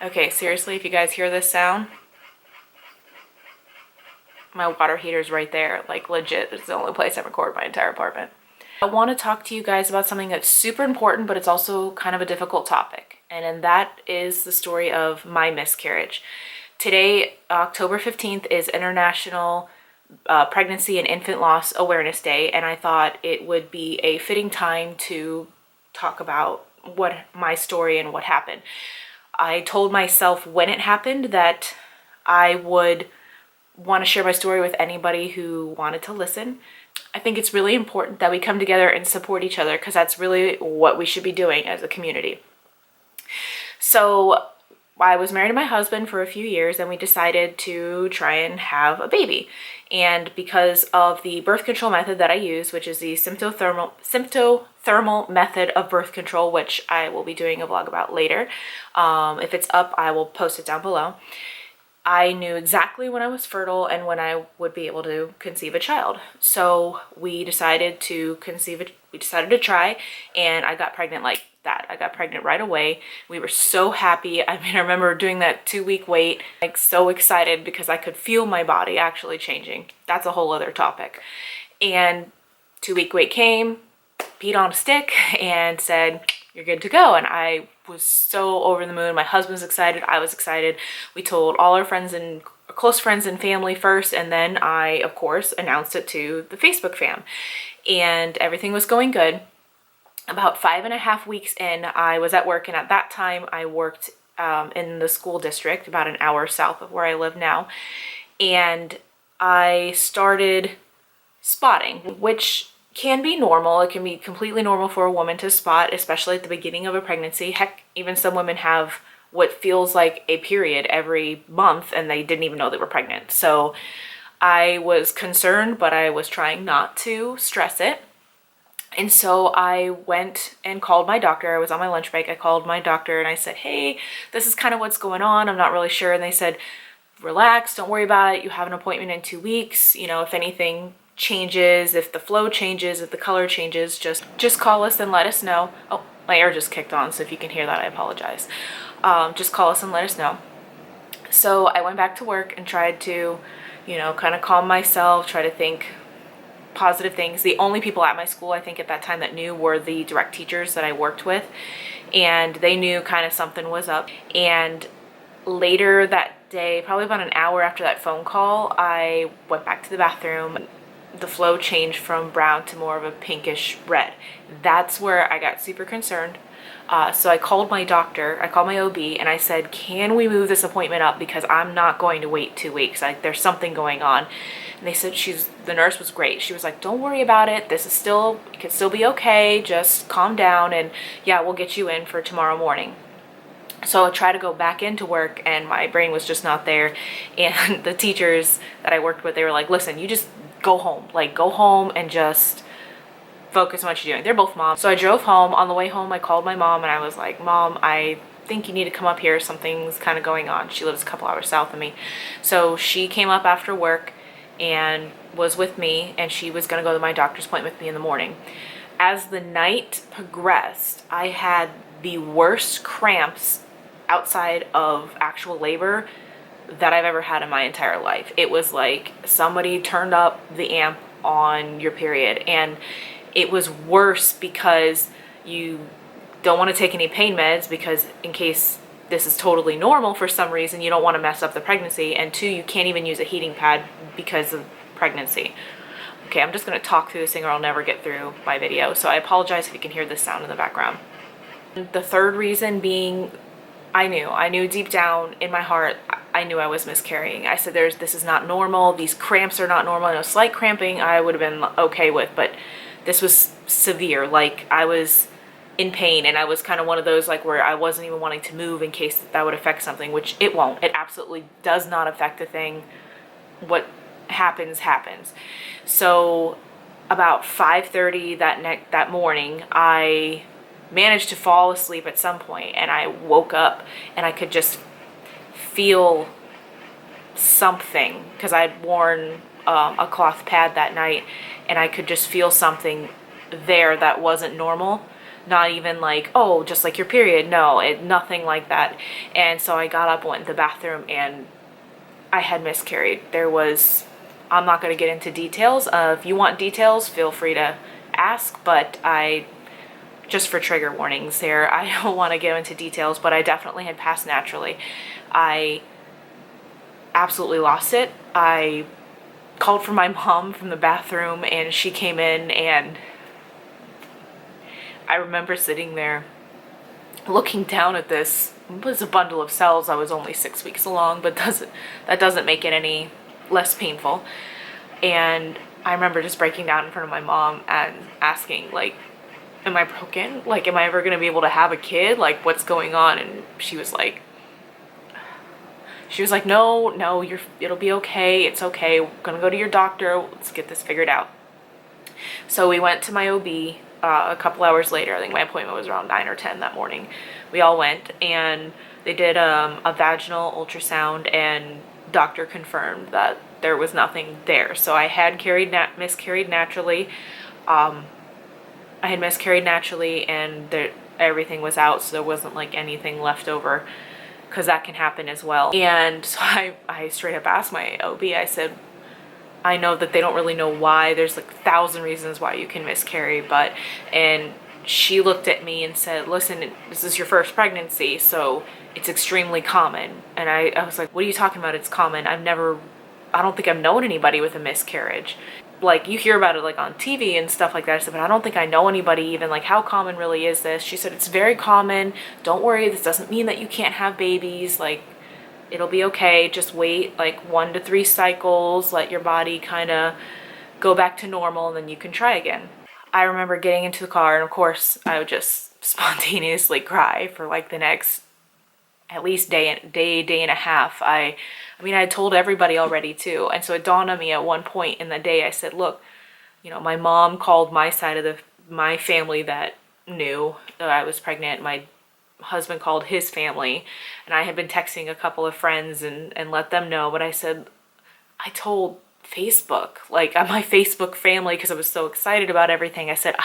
Okay, seriously, if you guys hear this sound, my water heater's right there. Like, legit, it's the only place I record my entire apartment. I want to talk to you guys about something that's super important, but it's also kind of a difficult topic. And that is the story of my miscarriage. Today, October 15th, is International Pregnancy and Infant Loss Awareness Day, and I thought it would be a fitting time to talk about what my story and what happened. I told myself when it happened that I would want to share my story with anybody who wanted to listen. I think it's really important that we come together and support each other, because that's really what we should be doing as a community. So I was married to my husband for a few years, and we decided to try and have a baby. And because of the birth control method that I use, which is the symptothermal method of birth control, which I will be doing a vlog about later. If it's up, I will post it down below. I knew exactly when I was fertile and when I would be able to conceive a child. So we decided to try, and I got pregnant like that. I got pregnant right away. We were so happy. I mean, I remember doing that 2-week wait, like so excited because I could feel my body actually changing. That's a whole other topic. And 2-week wait came, peed on a stick, and said, "You're good to go." And I was so over the moon. My husband's excited. I was excited. We told all our friends and close friends and family first, and then I, of course, announced it to the Facebook fam. And everything was going good. About 5.5 weeks in, I was at work, and at that time I worked in the school district about an hour south of where I live now. And I started spotting, which can be normal. It can be completely normal for a woman to spot, especially at the beginning of a pregnancy. Heck, even some women have what feels like a period every month and they didn't even know they were pregnant. So I was concerned, but I was trying not to stress it. And so I went and called my doctor. I was on my lunch break. I called my doctor and I said, "Hey, this is kind of what's going on. I'm not really sure." And they said, "Relax, don't worry about it. You have an appointment in 2 weeks. You know, if anything changes, if the flow changes, if the color changes, just call us and let us know." Oh, my air just kicked on, so if you can hear that, I apologize. Just call us and let us know. So I went back to work and tried to, kind of calm myself, try to think positive things. The only people at my school, I think, at that time that knew were the direct teachers that I worked with, and they knew kind of something was up. And later that day, probably about an hour after that phone call, I went back to the bathroom. The flow changed from brown to more of a pinkish red. That's where I got super concerned. So I called my doctor, I called my OB, and I said, "Can we move this appointment up, because I'm not going to wait 2 weeks. Like, there's something going on." And they said, the nurse was great. She was like, "Don't worry about it. It can still be okay. Just calm down, and yeah, we'll get you in for tomorrow morning." So I tried to go back into work, and my brain was just not there. And the teachers that I worked with, they were like, "Listen, you just go home. Like, go home and just focus on what you're doing." They're both moms. So I drove home. On the way home, I called my mom, and I was like, "Mom, I think you need to come up here. Something's kind of going on." She lives a couple hours south of me. So she came up after work and was with me, and she was going to go to my doctor's appointment with me in the morning. As the night progressed, I had the worst cramps outside of actual labor that I've ever had in my entire life. It was like somebody turned up the amp on your period, and it was worse because you don't want to take any pain meds, because in case this is totally normal for some reason, you don't want to mess up the pregnancy, and 2, you can't even use a heating pad because of pregnancy. Okay, I'm just going to talk through this thing or I'll never get through my video, so I apologize if you can hear this sound in the background. The third reason being, I knew deep down in my heart, I knew I was miscarrying. I said, this is not normal. These cramps are not normal. Slight cramping I would have been okay with, but this was severe. Like, I was in pain, and I was kind of one of those, like, where I wasn't even wanting to move in case that would affect something, which it won't. It absolutely does not affect a thing. What happens. So about 5:30 that morning, I managed to fall asleep at some point, and I woke up and I could just feel something, because I'd worn a cloth pad that night, and I could just feel something there that wasn't normal. Not even like, oh, just like your period. No, nothing like that. And so I got up, went to the bathroom, and I had miscarried. I'm not going to get into details. If you want details, feel free to ask, but just for trigger warnings here, I don't want to get into details, but I definitely had passed naturally. I absolutely lost it. I called for my mom from the bathroom, and she came in, and I remember sitting there looking down at this. It was a bundle of cells. I was only 6 weeks along, but that doesn't make it any less painful. And I remember just breaking down in front of my mom and asking, like, am I broken? Like, am I ever going to be able to have a kid? Like, what's going on? And she was like, no, it'll be okay. It's okay. We're going to go to your doctor. Let's get this figured out. So we went to my OB a couple hours later. I think my appointment was around 9 or 10 that morning. We all went, and they did a vaginal ultrasound, and doctor confirmed that there was nothing there. So I had miscarried naturally. And everything was out, so there wasn't like anything left over, because that can happen as well. And so I straight up asked my OB, I said, I know that they don't really know why. There's like 1,000 reasons why you can miscarry, and she looked at me and said, listen, this is your first pregnancy, so it's extremely common. And I was like, what are you talking about? It's common. I don't think I've known anybody with a miscarriage. Like, you hear about it like on TV and stuff like that. I said, but I don't think I know anybody even. Like, how common really is this? She said, it's very common. Don't worry. This doesn't mean that you can't have babies. Like, it'll be okay. Just wait like 1 to 3 cycles. Let your body kind of go back to normal, and then you can try again. I remember getting into the car, and of course I would just spontaneously cry for like the next at least day and a half. I mean, I had told everybody already too. And so it dawned on me at one point in the day, I said, look, my mom called my side of my family that knew that I was pregnant. My husband called his family, and I had been texting a couple of friends and let them know. But I said, I told Facebook, like my Facebook family, because I was so excited about everything. I said, I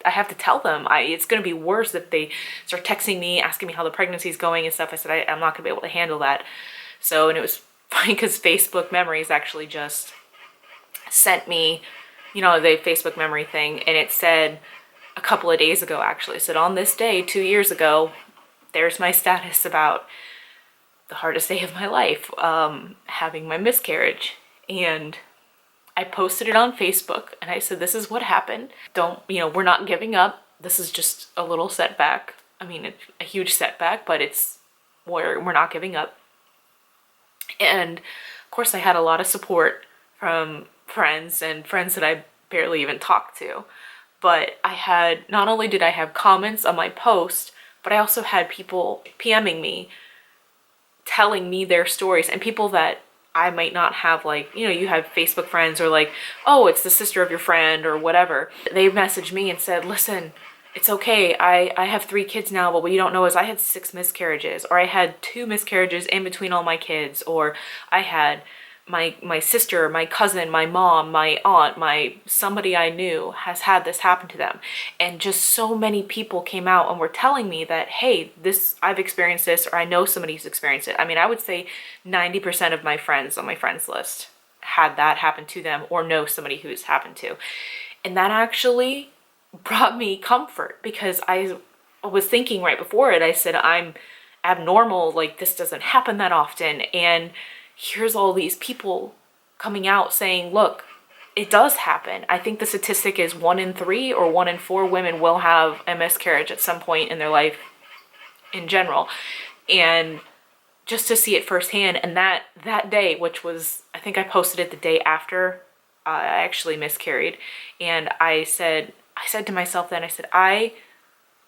have to tell them. It's going to be worse if they start texting me, asking me how the pregnancy is going and stuff. I said, I'm not going to be able to handle that. So, and it was funny because Facebook Memories actually just sent me, the Facebook memory thing, and it said a couple of days ago, actually, it said, on this day 2 years ago, there's my status about the hardest day of my life, having my miscarriage. And I posted it on Facebook, and I said, this is what happened. We're not giving up. This is just a little setback. I mean, it's a huge setback, but we're not giving up. And of course I had a lot of support from friends that I barely even talked to. But not only did I have comments on my post, but I also had people PMing me, telling me their stories, and people that I might not have, like, you have Facebook friends, or like, oh, it's the sister of your friend or whatever. They messaged me and said, listen, it's okay. I have 3 kids now, but what you don't know is I had 6 miscarriages, or I had 2 miscarriages in between all my kids, or I had my sister, my cousin, my mom, my aunt, somebody I knew has had this happen to them. And just so many people came out and were telling me that, hey, I've experienced this, or I know somebody who's experienced it. I mean, I would say 90% of my friends on my friends list had that happen to them, or know somebody who's happened to. And that actually brought me comfort, because I was thinking right before it, I said, I'm abnormal, like this doesn't happen that often. And here's all these people coming out saying, look, it does happen. I think the statistic is 1 in 3 or 1 in 4 women will have a miscarriage at some point in their life in general. And just to see it firsthand, and that day, which was, I think I posted it the day after I actually miscarried, and I said to myself then, I said, I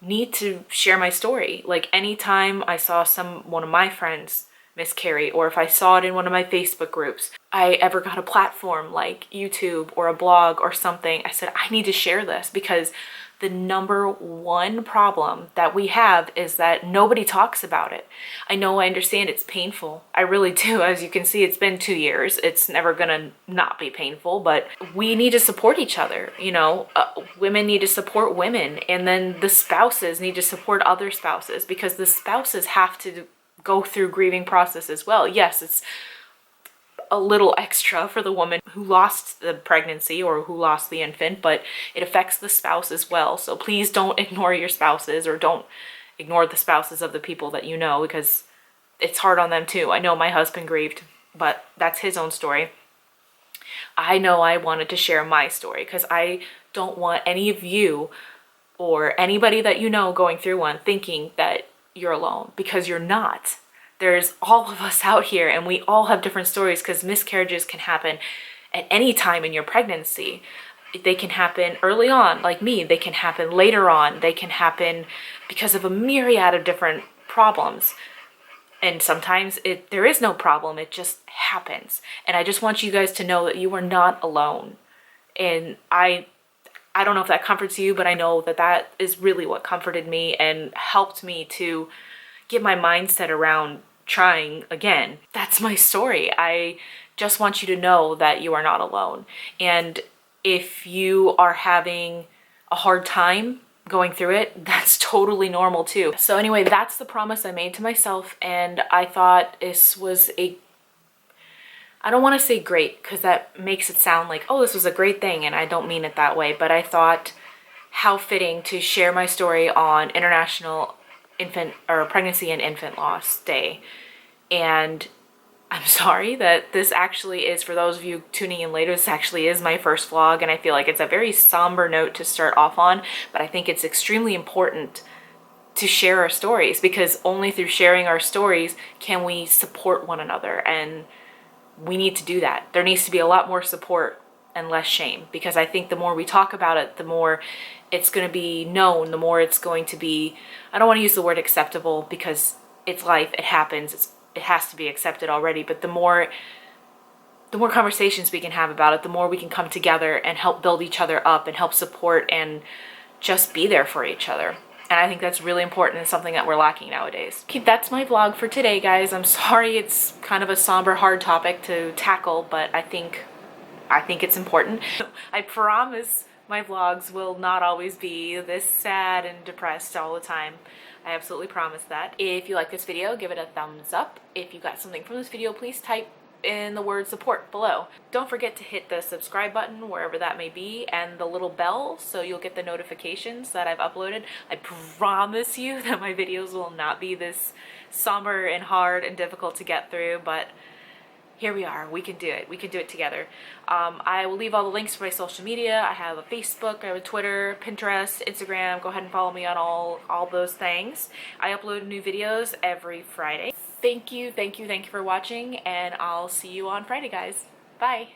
need to share my story. Like, anytime I saw one of my friends miscarry, or if I saw it in one of my Facebook groups, I ever got a platform like YouTube or a blog or something, I said, I need to share this, because the number one problem that we have is that nobody talks about it. I know, I understand it's painful. I really do. As you can see, it's been 2 years. It's never gonna not be painful, but we need to support each other. You know, women need to support women, and then the spouses need to support other spouses, because the spouses have to go through grieving process as well. Yes, it's a little extra for the woman who lost the pregnancy or who lost the infant, but it affects the spouse as well. So please don't ignore your spouses, or don't ignore the spouses of the people that you know, because it's hard on them too. I know my husband grieved, but that's his own story. I know I wanted to share my story because I don't want any of you or anybody that you know going through one thinking that you're alone, because you're not. There's all of us out here, and we all have different stories, because miscarriages can happen at any time in your pregnancy. They can happen early on, like me. They can happen later on. They can happen because of a myriad of different problems. And sometimes there is no problem, it just happens. And I just want you guys to know that you are not alone. And I don't know if that comforts you, but I know that that is really what comforted me and helped me to get my mindset around trying again. That's my story. I just want you to know that you are not alone. And if you are having a hard time going through it, that's totally normal too. So anyway, that's the promise I made to myself, and I thought this was I don't want to say great, because that makes it sound like, oh, this was a great thing, and I don't mean it that way, but I thought how fitting to share my story on International Infant or Pregnancy and Infant Loss Day. And I'm sorry that this actually is, for those of you tuning in later, this actually is my first vlog, and I feel like it's a very somber note to start off on, but I think it's extremely important to share our stories, because only through sharing our stories can we support one another, and we need to do that. There needs to be a lot more support and less shame, because I think the more we talk about it, the more it's going to be known, the more it's going to be, I don't want to use the word acceptable, because it's life, it happens, it has to be accepted already, but the more conversations we can have about it, the more we can come together and help build each other up and help support and just be there for each other. And I think that's really important and something that we're lacking nowadays. Okay, that's my vlog for today, guys. I'm sorry it's kind of a somber, hard topic to tackle, but I think it's important. I promise my vlogs will not always be this sad and depressed all the time. I absolutely promise that. If you like this video, give it a thumbs up. If you got something from this video, please type in the word support below. Don't forget to hit the subscribe button wherever that may be, and the little bell, so you'll get the notifications that I've uploaded. I promise you that my videos will not be this somber and hard and difficult to get through, but here we are. We can do it. We can do it together. I will leave all the links for my social media. I have a Facebook, I have a Twitter, Pinterest, Instagram. Go ahead and follow me on all those things. I upload new videos every Friday. Thank you for watching, and I'll see you on Friday, guys. Bye.